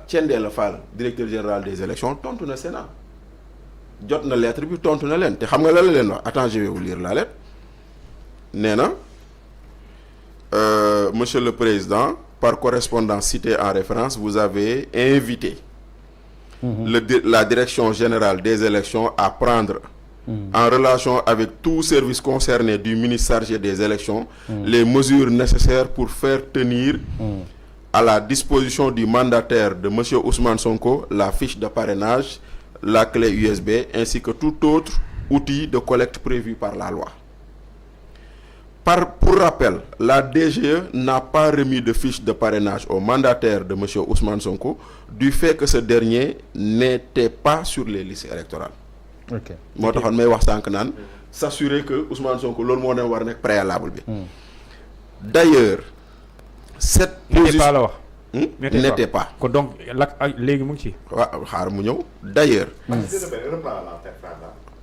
Thiendella Fall directeur général des élections tontu na Sénat jot na lettre bi tontu na leen te xam nga la leen wax attends je vais vous lire la lettre nee na monsieur le président par correspondance citée en référence vous avez invité la direction générale des élections à prendre en relation avec tout service concerné du ministre chargé des élections les mesures nécessaires pour faire tenir à la disposition du mandataire de monsieur Ousmane Sonko la fiche de parrainage, la clé USB ainsi que tout autre outil de collecte prévu par la loi. Pour rappel, la DGE n'a pas remis de fiche de parrainage au mandataire de monsieur Ousmane Sonko du fait que ce dernier n'était pas sur les listes électorales. ok moo taxoon may wax sànq naan s'assurer que Ousmane Sonko loolu moo doon war a nekk préalable bi. D'ailleurs cette position la wax. n'était pas. kon donc léegi mu ngi ci. waaw xaar mu ñëw d'ailleurs.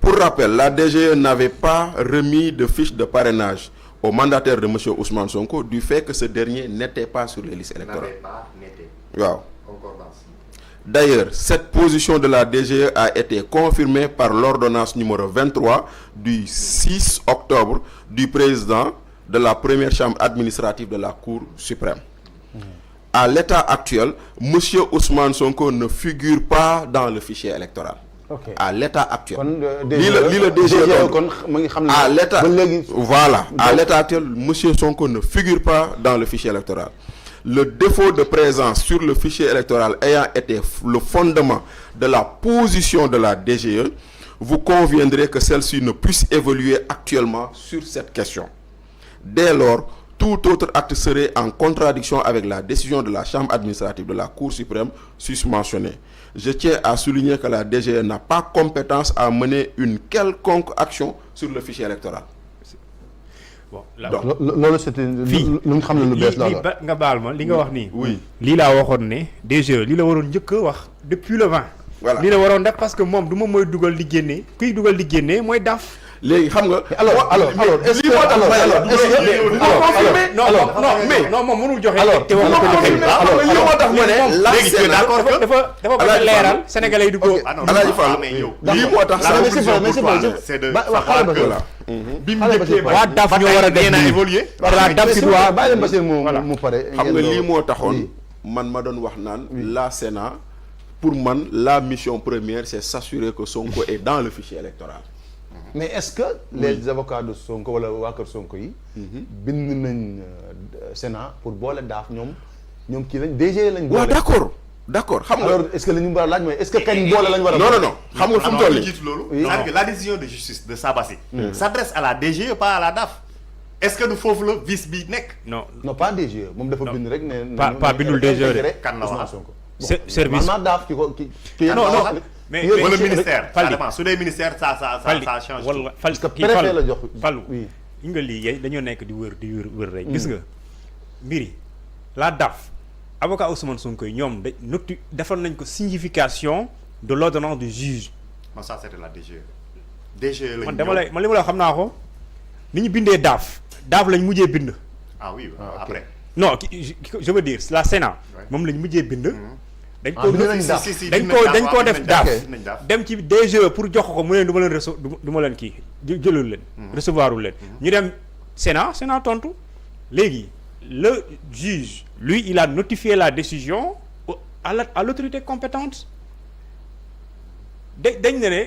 Pour rappel, la DGE n'avait pas remis de fiche de parrainage au mandataire de monsieur Ousmane Sonko du fait que ce dernier n'était pas sur les listes électorales. Waaw. D'ailleurs, cette position de la DGE a été confirmée par l'ordonnance numéro 23 du 6 octobre du président de la première chambre administrative de la Cour suprême. À l'état actuel, monsieur Ousmane Sonko ne figure pas dans le fichier électoral. ok À l'état actuel. kon lii la DGE kon mu ngi xam ne à l'état ba léegi voilà à l'état actuel monsieur Sonko ne figure pas dans le fichier électoral. Le défaut de présence sur le fichier électoral ayant été le fondement de la position de la DGE, vous conviendrez que celle-ci ne puisse évoluer actuellement sur cette question. Dès lors, tout autre acte serait en contradiction avec la décision de la Chambre administrative de la Cour suprême susmentionnée. Je tiens à souligner que la DGE n'a pas compétence à mener une quelconque action sur le fichier électoral. bon loolu c'était lu nga xam ne lu bees la nga baal ma li nga wax nii. Oui. lii laa waxoon ne DGE lii la waroon njëkk a wax depuis le 20. Voilà. lii la waroon def parce que moom du moom mooy dugal di génne kuy dugal di génne mooy DAF. léegi xam nga. alors est-ce que non moom mënul joxe. alors te wax ko joxe li moo tax ma ne la Sénat dafa bëgg a leeral sénégalais yi du ko. Alaaji Fall lii moo tax c'est de bi mu njëkkee waa DAF ñoo war a def nii évolué. voilà DAF si droit bàyyi leen Bachir mu pare xam nga lii moo taxoon man ma doon wax naan la Sénat pour man la mission première c'est s'assurer que Sonko est dans le fichier électoral. mais est-ce que les avocats de Sonko wala waa kër Sonko yi bind nañ Sénat pour boole daaf ñoom kii lañ DG lañ boole. waaw d'accord xam nga. alors est-ce que li ñu war a laaj mooy est-ce que kañ boole lañ war a. non xam nga fu mu toll nii jiitu loolu. c'est-à-dire que la décision de justice de Sabassi s'adresse à la DGE pas à la DAF. est-ce que du foofu la vice bi nekk. non pas DGE moom dafa bind rek ne. pas bindul DGE de. kan la wax Sonko. service man daaf ki non mais wala ministère. Fally ça dépend su dee ministère ça change tout. wala Fally que préfet la jox. Fallou oui yi nga lii dañoo nekk di wër rek gis nga mbiri la DAF avocat Ousmane Sonko yi ñoom defal nañ ko signification de l'ordonnance du juge. non ça c'était la DGE. DGE lañ man li ma la xam naa ko ni ñu bindee DAF lañ mujjee bind. ah oui après. non je veux dire la Sénat moom lañ mujjee bind. dañ ko def DAF dem ci DGE pour jox ko mu leen du ma leen kii jëlul leen recevoirul leen ñu dem Sénat tontu léegi le juge lui il a notifié la décision à l'autorité compétente dañ ne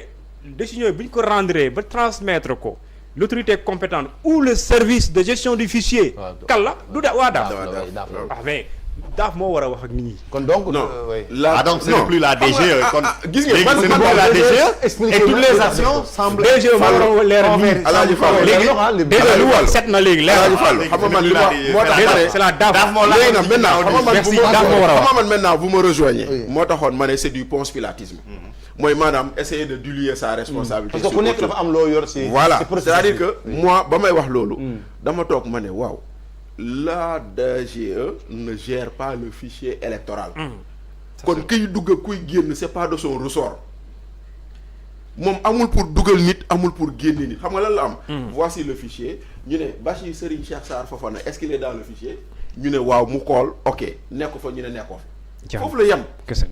décision bi ñu ko rendre ba transmettre ko l'autorité compétente ou le service de gestion du fichier kalla du waa DAF mais DAF moo war a wax ak nit ñi. kon donc non donc c'est plus la DGE kon gis nga man la DGE et toutes les actions semblent DGE moo war a leeral nii Alaaji Fall léegi DGE lu wàll set na léegi leeral Alaaji Fall xam nga man li moo tax c'est la DAF moo léegi nag maintenant merci vous me rejoignez moo taxoon ma ne c'est du ponce-pilatisme mooy maanaam essayer de diluer sa responsabilité. parce que ku nekk dafa am loo yor si. voilà c'est-à-dire que moi ba may wax loolu. dama toog ma ne waaw. la DGE ne gère pas le fichier électoral. kon kiy dugg kuy génn c'est pas de son ressort. moom amul pour dugal nit amul pour génne nit xam nga lan la am. voici le fichier ñu ne Bachir Serigne Cheikh Sarr Fofana est-ce qu'il est dans le fichier ñu ne waaw mu xool ok nekk fa ñu ne nekkoo fa foofu la yem. kese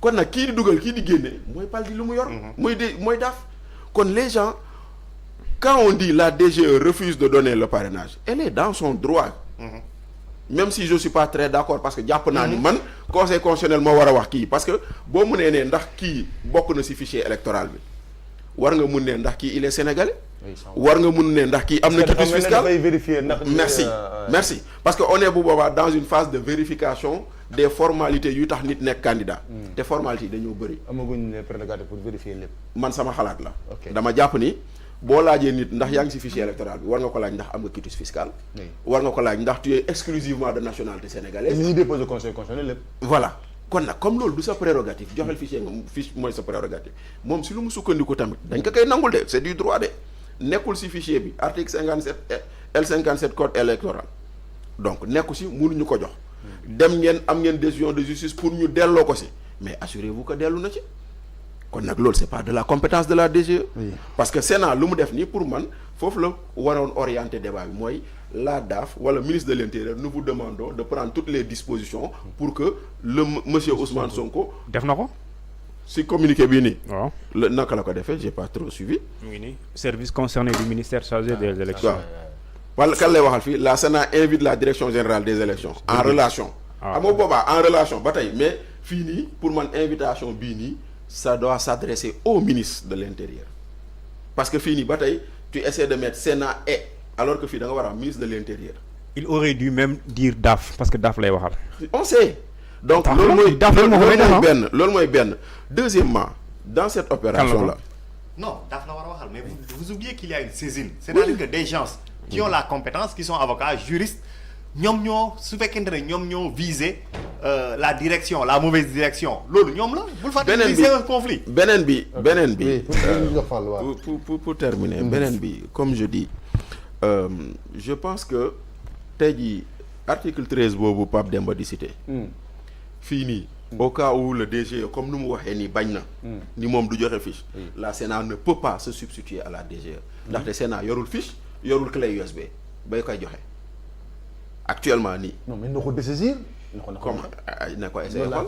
kon nag kii di dugal kii di génne mooy pal di lu mu yor. mooy daaf kon les gens quand on dit la DGE refuse de donner le parrainage elle est dans son droit. même si je suis pas très d'accord parce que jàpp naa ni man conseil constitutionnel moo war a wax kii parce que boo munee ne ndax kii bokk na ci fichier électoral bi war nga mun ne ndax kii il est sénégalais. war nga mun ne ndax kii am na quitus fiscal merci parce que on est bu boobaa dans une phase de vérification des formalités yu tax nit nekk candidat. te formalités yi dañoo bëri. amaguñ les prérogatives pour vérifier lépp. man sama xalaat la. dama jàpp ni. boo laajee nit ndax yaa ngi ci fichier électoral bi war nga ko laaj ndax am nga quitus fiscal. war nga ko laaj ndax tu es exclusivement de nationalité sénégalaise. ni ñuy déposé conseil constitutionnel lépp. voilà kon nag comme loolu du sa prérogative joxel fichier nga fiche mooy sa prérogative moom si lu mu sukkandiku tamit dañ ko koy nangul de c'est du droit de nekkul ci fichier bi article 57 L57 code électoral donc nekku ci mënuñu ko jox. dem ngeen am ngeen décision de justice pour ñu delloo ko ci mais assurez-vous que dellu na ci. kon nag loolu c'est pas de la compétence de la DGE. parce que Sénat lu mu def nii pour man foofu la waroon orienter débat bi mooy la DAF wala ministre de l'Intérieur nous vous demandons de prendre toutes les dispositions pour que le monsieur Ousmane Sonko. def na ko. si communiqué bii nii. waaw naka la ko defee j'ai pas trop suivi. mu ngi nii service concerné du ministère chargé des élections. wala kan lay waxal fii la Sénat invite la direction générale des élections en relation. xam nga boobaa en relation ba tey mais fii nii pour man invitation bii nii. ça doit s'adresser au ministre de l'Intérieur parce que fii nii ba tey tu essaies de mettre Sénat et alors que fii da nga war a ministre de l'Intérieur. il aurait dû même dire DAF parce que DAF lay waxal. on sait. donc loolu mooy benn deuxièmement dans cette opération là. non DAF la war a waxal mais vous oubliez qu'il y a une saisine. c'est-à-dire que des gens qui ont la compétence qui sont avocats juristes ñoom ñoo su fekkente ne ñoom ñoo viser la direction la mauvaise direction loolu ñoom la. bul fàttali c'est un conflit. beneen bi pour terminer beneen bi comme je dis je pense que tey jii article 13 boobu Pape Demba di cité. fii nii. au cas où le DGE comme nu mu waxee nii bañ na. ni moom du joxe fiche. la Sénat ne peut pas se substituer à la DGE. ndaxte Sénat yorul fiche yorul clé USB bay koy joxe. actuellement nii. non mais na ko désaisir. comme na ko essayé xool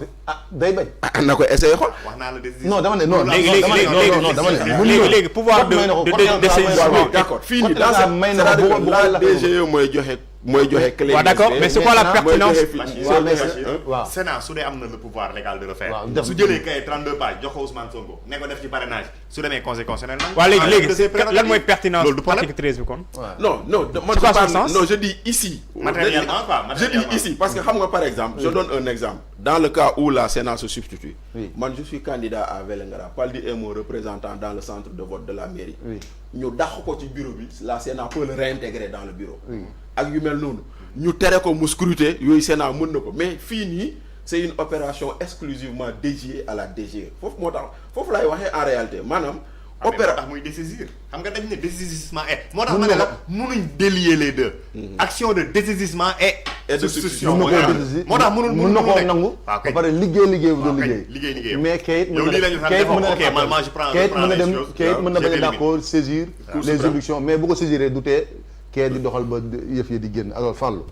day bañ. na ko essayé xool. wax naa la décision. non dama ne non léegi pouvoir de décision. d'accord fii nii dans cette la DGE mooy joxe clé. waaw d'accord mais c'est quoi la pertinence. waaw Sénat su dee am na le pouvoir légal de le faire. su jëlee kay 32 pages jox ko Ousmane Sonko ne ko def ci parrainage su demee conseil constitutionnel. waaw léegi lan mooy pertinence article 13 bi kon. non je dis ici. matériellement quoi je dis ici parce que xam nga par exemple. je donne un exemple. dans le cas où la Sénat se substitue. man je suis candidat à Vélingara Paldi est mon représentant dans le centre de vote de la mairie. ñu dàq ko ci bureau bi la Sénat peut le réintégrer dans le bureau. ak yu mel noonu ñu tere ko mu scruter yooyu Sénat mën na ko mais fii nii c'est une opération exclusivement dédiée à la DGE foofu moo tax foofu laay waxee en réalité maanaam. tax muy désaisir xam nga dañ ne dessaisissement et moo tax ma ne la mënuñ délier les deux. action de dessaisissement et de substitution moo tax mënul na koo nangu. ba pare liggéey bu doon liggéey mais kayit mën na bañ a d'accord saisir les juridictions mais bu ko saisiree du tee kee di doxal ba yëf yi di génn alors Fallou